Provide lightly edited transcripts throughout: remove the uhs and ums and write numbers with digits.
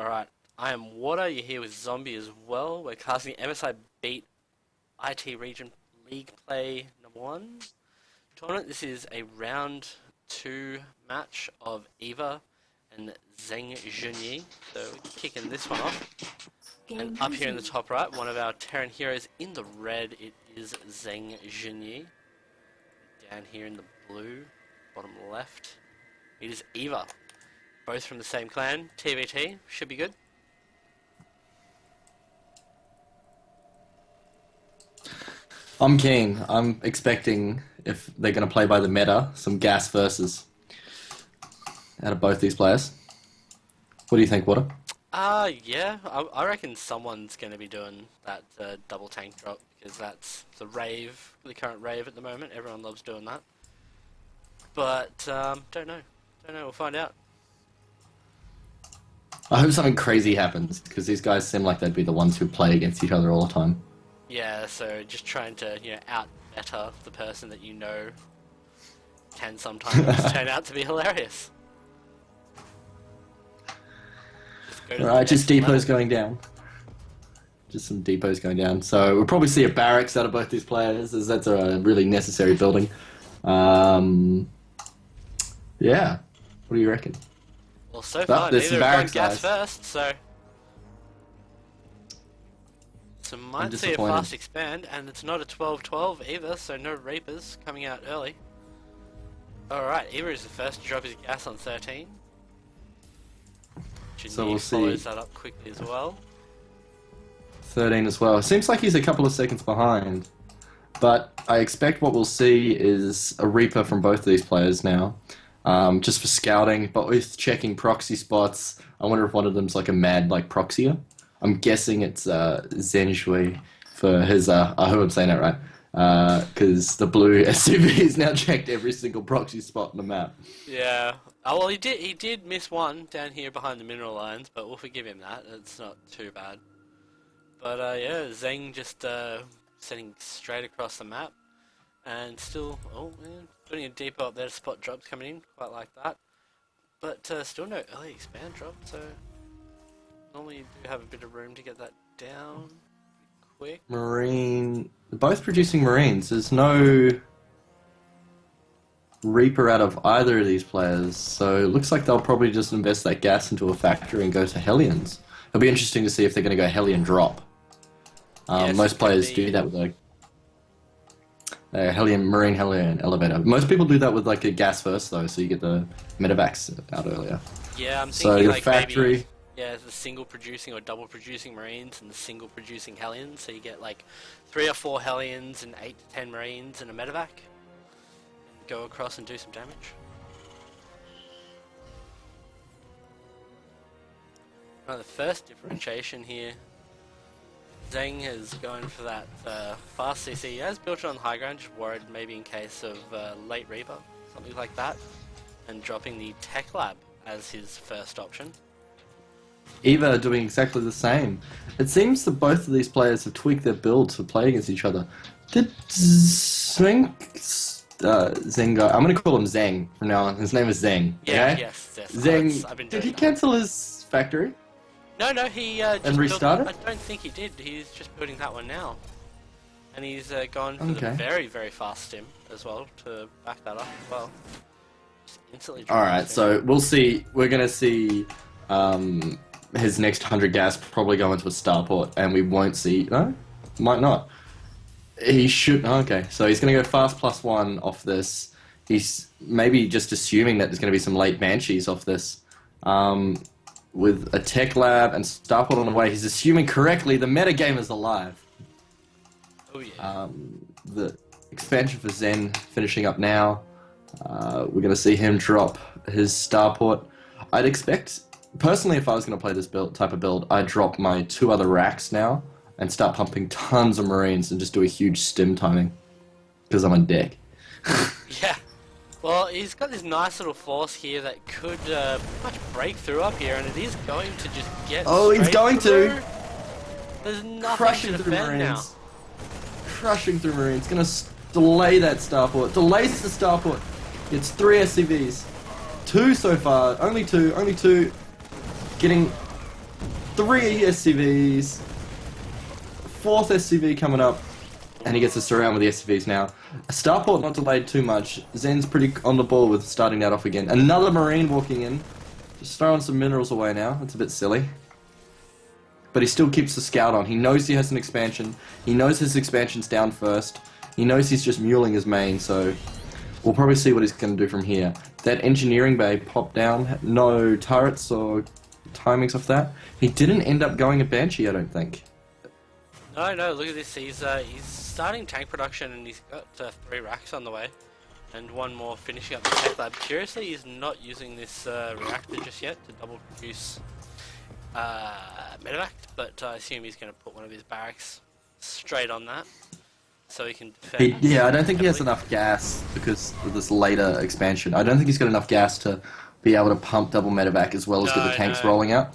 Alright, I am Water, you're here with Zombie as well. We're casting MSI Beat IT Region League Play number 1 tournament. This is a round 2 match of Eva and Zengjannyi. So we're kicking this one off. And up here in the top right, one of our Terran heroes in the red, it is Zengjannyi. Down here in the blue, bottom left, it is Eva. Both from the same clan, TVT, should be good. I'm keen. I'm expecting, if they're going to play by the meta, some gas versus out of both these players. What do you think, Water? Yeah, I reckon someone's going to be doing that double tank drop, because that's the rave, the current rave at the moment. Everyone loves doing that. But, don't know. We'll find out. I hope something crazy happens, because these guys seem like they'd be the ones who play against each other all the time. Yeah, so just trying to, out-better the person that you know can sometimes turn out to be hilarious. Alright, just depots going down. Just some depots going down. So we'll probably see a barracks out of both these players, as that's a really necessary building. Yeah. What do you reckon? Well, so far, neither have gone gas first, so might see a fast expand, and it's not a 12-12 either, so no Reapers coming out early. Alright, Eva is the first to drop his gas on 13. So we'll see. Follows that up quickly as well. 13 as well. Seems like he's a couple of seconds behind. But I expect what we'll see is a Reaper from both of these players now. Just for scouting, but with checking proxy spots. I wonder if one of them's like a mad proxier. I'm guessing it's Zengjannyi for his, I hope I'm saying that right, because the blue SUV has now checked every single proxy spot on the map. Yeah. Oh, well, he did miss one down here behind the mineral lines, but we'll forgive him that. It's not too bad. But yeah, Zeng just setting straight across the map, and still, putting a depot up there to spot drops coming in, quite like that. But still no early expand drop, so normally you do have a bit of room to get that down quick. Marine, both producing Marines. There's no Reaper out of either of these players, so it looks like they'll probably just invest that gas into a factory and go to Hellions. It'll be interesting to see if they're going to go Hellion drop. Yes, most players do that with a Hellion, Marine Hellion elevator. Most people do that with a gas first though, so you get the medevacs out earlier. Yeah, I'm So thinking the factory. Maybe, yeah, the single producing or double producing Marines and the single producing Hellions, so you get 3 or 4 Hellions and 8 to 10 Marines and a medevac. Go across and do some damage. Right, the first differentiation here, Zeng is going for that fast CC. He has built it on high ground, just worried maybe in case of late Reaper, something like that, and dropping the Tech Lab as his first option. Eva are doing exactly the same. It seems that both of these players have tweaked their builds for playing against each other. Did Zeng I'm going to call him Zeng from now on. His name is Zeng. Yeah, okay? yes. Zeng, I've been did doing he cancel his factory? No, he just and restarted? I don't think he did. He's just building that one now. And he's gone for the very, very fast stim as well to back that up as well. Just instantly. Alright, so we'll see. We're going to see his next 100 gas probably go into a starport, and we won't see... No? Might not. He should... Okay, so he's going to go fast +1 off this. He's maybe just assuming that there's going to be some late Banshees off this. With a Tech Lab and starport on the way, he's assuming correctly the metagame is alive. Oh yeah. The expansion for Zen finishing up now. We're going to see him drop his starport. I'd expect... Personally, if I was going to play this type of build, I'd drop my 2 other racks now and start pumping tons of Marines and just do a huge stim timing. Because I'm on deck. Yeah. Well, he's got this nice little force here that could pretty much break through up here, and it is going to just get he's going through. to! There's nothing Crushing to through defend Marines. now. Crushing through Marines. Gonna delay that starport. Delays the starport. It's 3 SCVs. 2 so far. Only two. Getting 3 SCVs. 4th SCV coming up. And he gets to surround with the SCVs now. Starport not delayed too much. Zen's pretty on the ball with starting that off again. Another Marine walking in. Just throwing some minerals away now. It's a bit silly. But he still keeps the scout on. He knows he has an expansion. He knows his expansion's down first. He knows he's just muling his main, so we'll probably see what he's going to do from here. That engineering bay popped down. No turrets or timings off that. He didn't end up going a Banshee, I don't think. No, look at this. He's starting tank production and he's got 3 racks on the way. And 1 more finishing up the tech lab. Curiously, he's not using this reactor just yet to double produce medevac, but I assume he's going to put one of his barracks straight on that, so he can defend. Yeah, I don't think he has enough gas because of this later expansion. I don't think he's got enough gas to be able to pump double medevac as well as get the tanks rolling out.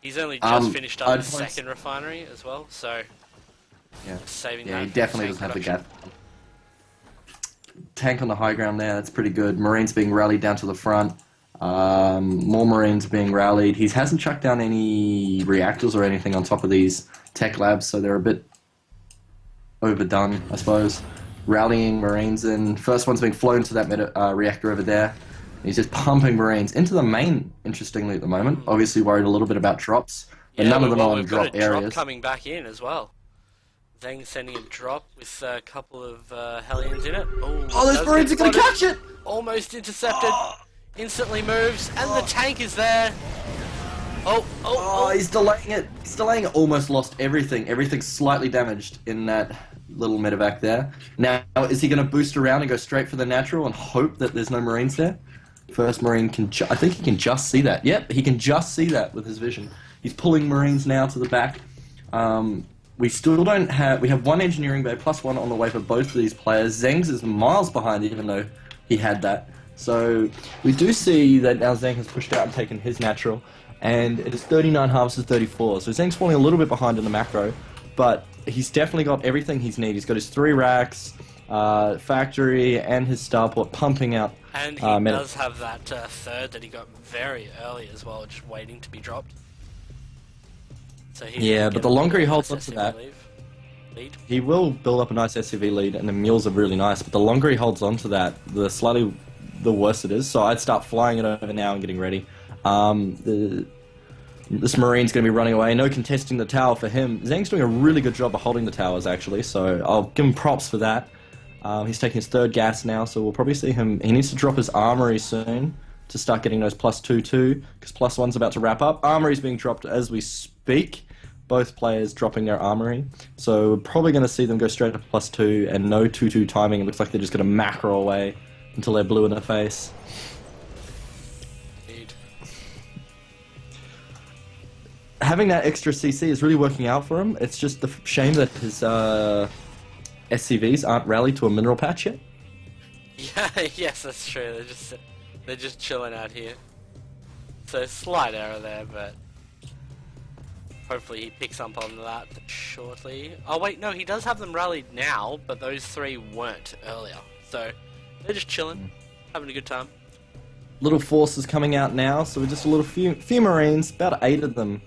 He's only just finished up his 2nd refinery as well, so yeah, saving that. Yeah, he definitely doesn't have the gas. Tank on the high ground there, that's pretty good. Marines being rallied down to the front. More Marines being rallied. He hasn't chucked down any reactors or anything on top of these tech labs, so they're a bit overdone, I suppose. Rallying Marines in. First one's being flown to that reactor over there. He's just pumping Marines into the main, interestingly, at the moment. Obviously worried a little bit about drops, but none of them are on drop areas. Drop coming back in as well. Zeng sending a drop with a couple of Hellions in it. Oh, those Marines are going to catch it! Almost intercepted. Instantly moves, and the tank is there. Oh, he's delaying it. He's delaying it. Almost lost everything. Everything's slightly damaged in that little medevac there. Now, is he going to boost around and go straight for the natural and hope that there's no Marines there? First Marine can... I think he can just see that. Yep, he can just see that with his vision. He's pulling Marines now to the back. We still don't have... We have 1 engineering bay plus 1 on the way for both of these players. Zeng's is miles behind even though he had that. So we do see that now Zeng has pushed out and taken his natural, and it is 39 harvested 34. So Zeng's falling a little bit behind in the macro, but he's definitely got everything he's needed. He's got his 3 racks, factory, and his starport pumping out. And he does have that 3rd that he got very early as well, just waiting to be dropped. So yeah, but the longer he holds on to that, he will build up a nice SCV lead, and the mules are really nice. But the longer he holds on to that, the worse it is. So I'd start flying it over now and getting ready. This Marine's going to be running away. No contesting the tower for him. Zeng's doing a really good job of holding the towers, actually, so I'll give him props for that. He's taking his 3rd gas now, so we'll probably see him... He needs to drop his armory soon to start getting those +2/2, because +1's about to wrap up. Armory's being dropped as we speak. Both players dropping their armory. So we're probably going to see them go straight to +2 and no 2/2 timing. It looks like they're just going to macro away until they're blue in the face. Indeed. Having that extra CC is really working out for him. It's just the shame that his SCVs aren't rallied to a mineral patch yet. Yeah, yes, that's true. They're just chilling out here. So slight error there, but hopefully he picks up on that shortly. Oh wait, no, he does have them rallied now, but those 3 weren't earlier. So they're just chilling, having a good time. Little forces coming out now, so we're just a little few Marines, about 8 of them,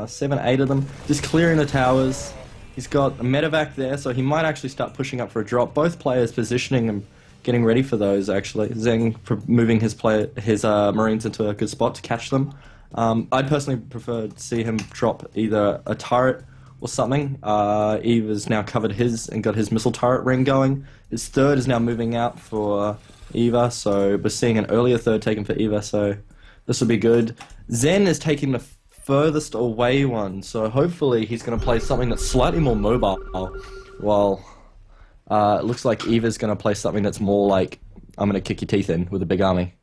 7, 8 of them, just clearing the towers. He's got a medevac there, so he might actually start pushing up for a drop. Both players positioning and getting ready for those, actually. Zeng moving his Marines into a good spot to catch them. I'd personally prefer to see him drop either a turret or something. Eva's now covered his and got his missile turret ring going. His 3rd is now moving out for Eva, so we're seeing an earlier 3rd taken for Eva, so this will be good. Zen is taking the furthest away one, so hopefully he's going to play something that's slightly more mobile, while it looks like Eva's going to play something that's more like, I'm going to kick your teeth in with a big army.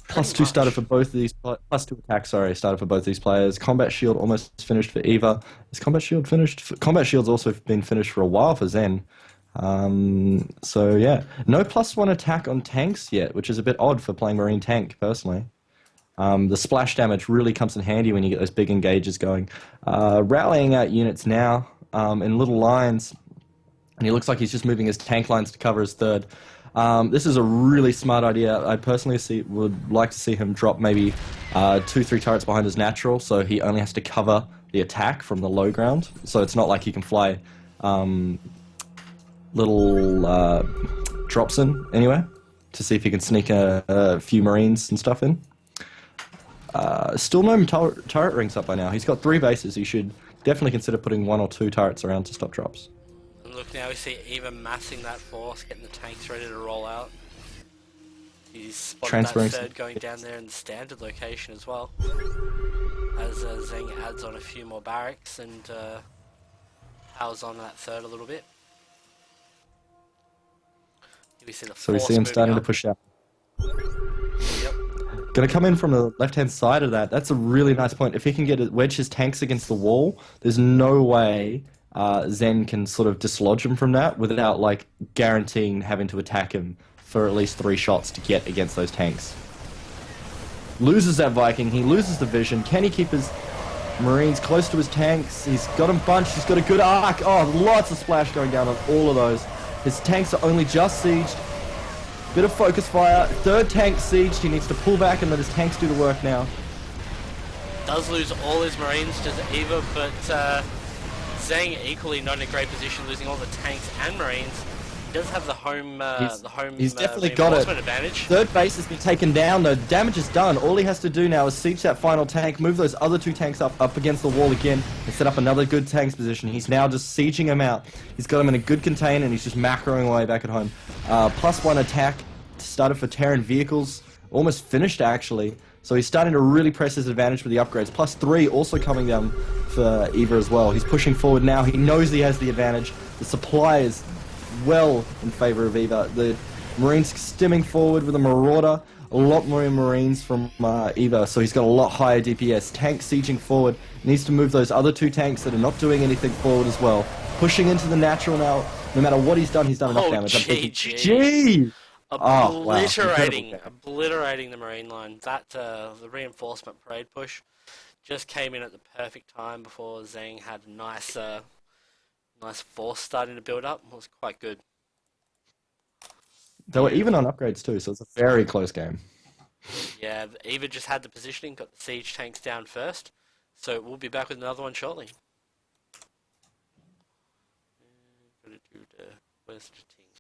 +2 started for both of these... +2 attack, sorry, started for both these players. Combat Shield almost finished for Eva. Is Combat Shield finished? Combat Shield's also been finished for a while for Zen. So, yeah. No +1 attack on tanks yet, which is a bit odd for playing Marine tank, personally. The splash damage really comes in handy when you get those big engages going. Rallying out units now in little lines. And he looks like he's just moving his tank lines to cover his 3rd. This is a really smart idea. I personally would like to see him drop maybe 2, 3 turrets behind his natural, so he only has to cover the attack from the low ground. So it's not like he can fly little drops in anywhere to see if he can sneak a few marines and stuff in. Still no turret rings up by now. He's got 3 bases. He should definitely consider putting 1 or 2 turrets around to stop drops. And look, now we see Eva massing that force, getting the tanks ready to roll out. He's spotted Transferring that third going down there in the standard location as well. As Zeng adds on a few more barracks and powers on that third a little bit. We see the So we see him starting to push out. Yep. Going to come in from the left-hand side of that. That's a really nice point. If he can wedge his tanks against the wall, there's no way Zen can sort of dislodge him from that without like guaranteeing having to attack him for at least 3 shots to get against those tanks. Loses that Viking. He loses the vision. Can he keep his Marines close to his tanks? He's got them bunched. He's got a good arc. Oh, lots of splash going down on all of those. His tanks are only just sieged. Bit of focus fire. 3rd tank sieged. He needs to pull back and let his tanks do the work now. Does lose all his Marines to Eva, but Zhang equally not in a great position, losing all the tanks and Marines. He does have the home he's definitely got it. Advantage. 3rd base has been taken down. The damage is done. All he has to do now is siege that final tank, move those other 2 tanks up against the wall again, and set up another good tanks position. He's now just sieging him out. He's got him in a good contain, and he's just macroing away back at home. +1 attack started for Terran vehicles, almost finished actually. So he's starting to really press his advantage with the upgrades. +3 also coming down for Eva as well. He's pushing forward now. He knows he has the advantage. The supply is well in favor of Eva. The Marines stemming forward with a Marauder. A lot more Marines from Eva, so he's got a lot higher DPS. Tank sieging forward. Needs to move those other 2 tanks that are not doing anything forward as well. Pushing into the natural now. No matter what he's done enough damage. I'm thinking, GG. Oh, wow. Obliterating the Marine line. That the reinforcement parade push just came in at the perfect time before Zhang had a nice force starting to build up. It was quite good. They were even on upgrades too, so it's a very close game. Yeah, Eva just had the positioning, got the siege tanks down first, so we'll be back with another one shortly. Where's the